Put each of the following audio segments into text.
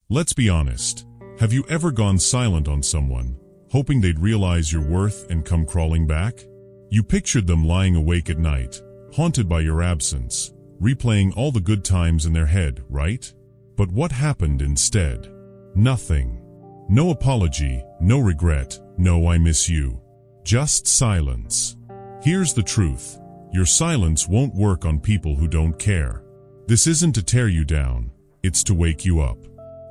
Let's be honest. Have you ever gone silent on someone, hoping they'd realize your worth and come crawling back? You pictured them lying awake at night, haunted by your absence, replaying all the good times in their head, right? But what happened instead? Nothing. No apology, no regret, no "I miss you." Just silence. Here's the truth. Your silence won't work on people who don't care. This isn't to tear you down, it's to wake you up.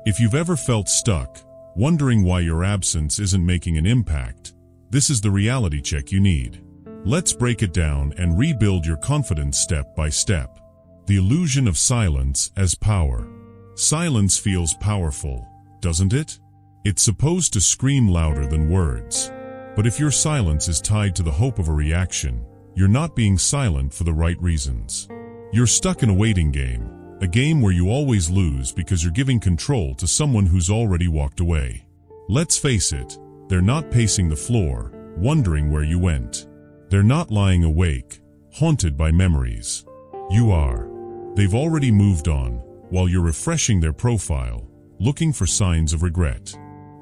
If you've ever felt stuck, wondering why your absence isn't making an impact, this is the reality check you need. Let's break it down and rebuild your confidence step by step. The illusion of silence as power. Silence feels powerful, doesn't it? It's supposed to scream louder than words. But if your silence is tied to the hope of a reaction, you're not being silent for the right reasons. You're stuck in a waiting game, a game where you always lose because you're giving control to someone who's already walked away. Let's face it, they're not pacing the floor, wondering where you went. They're not lying awake, haunted by memories. You are. They've already moved on, while you're refreshing their profile, looking for signs of regret.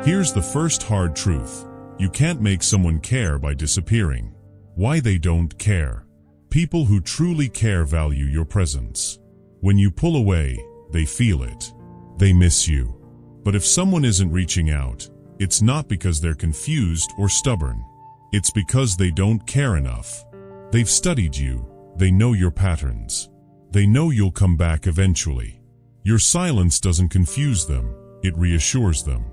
Here's the first hard truth. You can't make someone care by disappearing. Why they don't care? People who truly care value your presence. When you pull away, they feel it. They miss you. But if someone isn't reaching out, it's not because they're confused or stubborn. It's because they don't care enough. They've studied you. They know your patterns. They know you'll come back eventually. Your silence doesn't confuse them, it reassures them.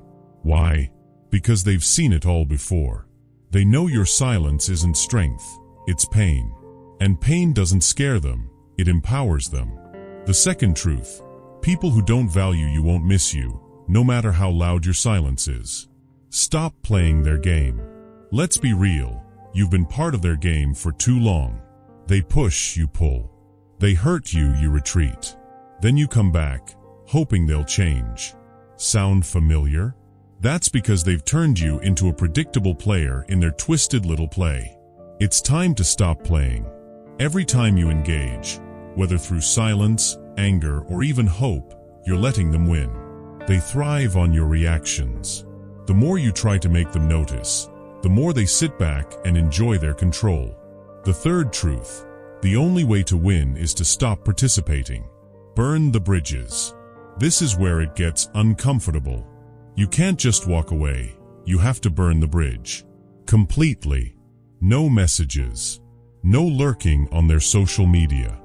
Why? Because they've seen it all before. They know your silence isn't strength, it's pain. And pain doesn't scare them, it empowers them. The second truth, people who don't value you won't miss you, no matter how loud your silence is. Stop playing their game. Let's be real, you've been part of their game for too long. They push, you pull. They hurt you, you retreat. Then you come back, hoping they'll change. Sound familiar? That's because they've turned you into a predictable player in their twisted little play. It's time to stop playing. Every time you engage, whether through silence, anger, or even hope, you're letting them win. They thrive on your reactions. The more you try to make them notice, the more they sit back and enjoy their control. The third truth, the only way to win is to stop participating. Burn the bridges. This is where it gets uncomfortable. You can't just walk away, you have to burn the bridge. Completely. No messages. No lurking on their social media.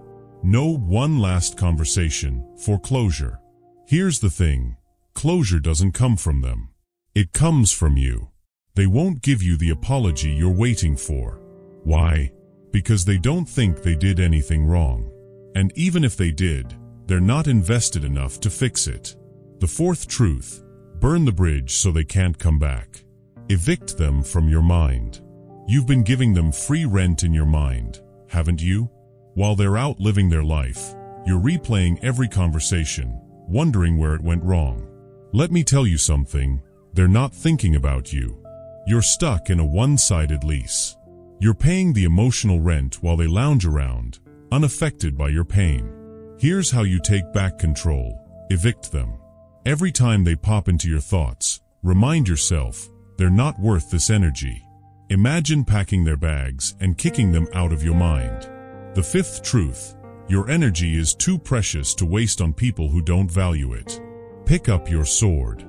No one last conversation for closure. Here's the thing, closure doesn't come from them. It comes from you. They won't give you the apology you're waiting for. Why? Because they don't think they did anything wrong. And even if they did, they're not invested enough to fix it. The fourth truth, burn the bridge so they can't come back. Evict them from your mind. You've been giving them free rent in your mind, haven't you? While they're out living their life, you're replaying every conversation, wondering where it went wrong. Let me tell you something, they're not thinking about you. You're stuck in a one-sided lease. You're paying the emotional rent while they lounge around, unaffected by your pain. Here's how you take back control. Evict them. Every time they pop into your thoughts, remind yourself, they're not worth this energy. Imagine packing their bags and kicking them out of your mind. The fifth truth, your energy is too precious to waste on people who don't value it. Pick up your sword.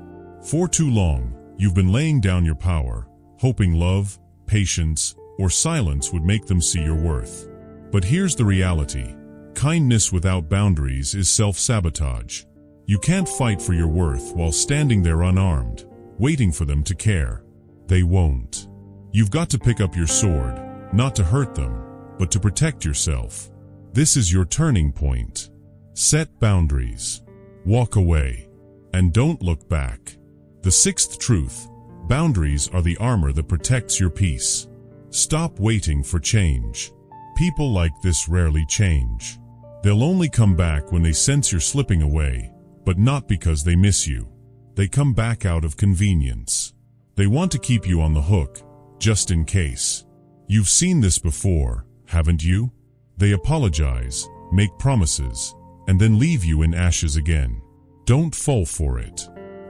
For too long, you've been laying down your power, hoping love, patience, or silence would make them see your worth. But here's the reality. Kindness without boundaries is self-sabotage. You can't fight for your worth while standing there unarmed, waiting for them to care. They won't. You've got to pick up your sword, not to hurt them, but to protect yourself. This is your turning point. Set boundaries. Walk away. And don't look back. The sixth truth, boundaries are the armor that protects your peace. Stop waiting for change. People like this rarely change. They'll only come back when they sense you're slipping away, but not because they miss you. They come back out of convenience. They want to keep you on the hook, just in case. You've seen this before, haven't you? They apologize, make promises, and then leave you in ashes again. Don't fall for it.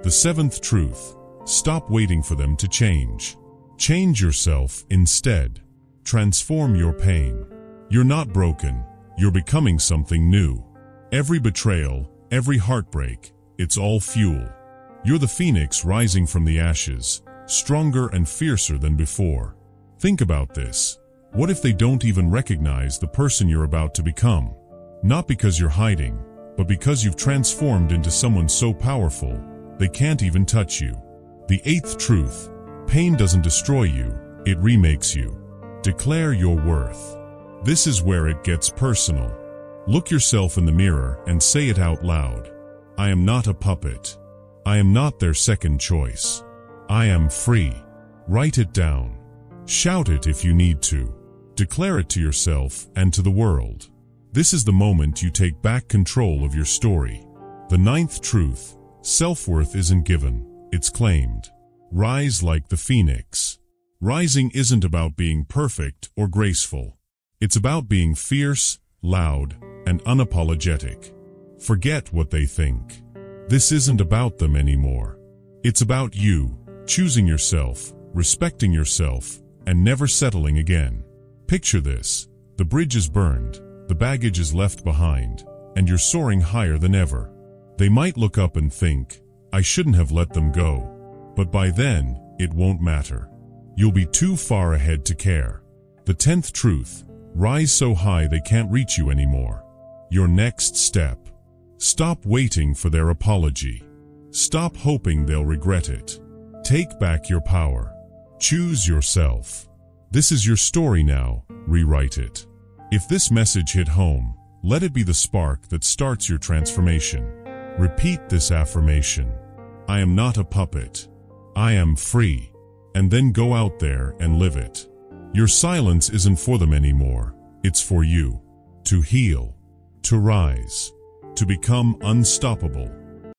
The seventh truth: stop waiting for them to change. Change yourself instead. Transform your pain. You're not broken, you're becoming something new. Every betrayal, every heartbreak, it's all fuel. You're the phoenix rising from the ashes, stronger and fiercer than before. Think about this. What if they don't even recognize the person you're about to become? Not because you're hiding, but because you've transformed into someone so powerful, they can't even touch you. The eighth truth: pain doesn't destroy you, it remakes you. Declare your worth. This is where it gets personal. Look yourself in the mirror and say it out loud. I am not a puppet. I am not their second choice. I am free. Write it down. Shout it if you need to. Declare it to yourself and to the world. This is the moment you take back control of your story. The ninth truth: self-worth isn't given, it's claimed. Rise like the phoenix. Rising isn't about being perfect or graceful. It's about being fierce, loud, and unapologetic. Forget what they think. This isn't about them anymore. It's about you, choosing yourself, respecting yourself, and never settling again. Picture this: the bridge is burned, the baggage is left behind, and you're soaring higher than ever. They might look up and think, I shouldn't have let them go. But by then, it won't matter. You'll be too far ahead to care. The 10th truth: rise so high they can't reach you anymore. Your next step. Stop waiting for their apology. Stop hoping they'll regret it. Take back your power. Choose yourself. This is your story now, rewrite it. If this message hit home, let it be the spark that starts your transformation. Repeat this affirmation. I am not a puppet. I am free. And then go out there and live it. Your silence isn't for them anymore. It's for you. To heal. To rise. To become unstoppable.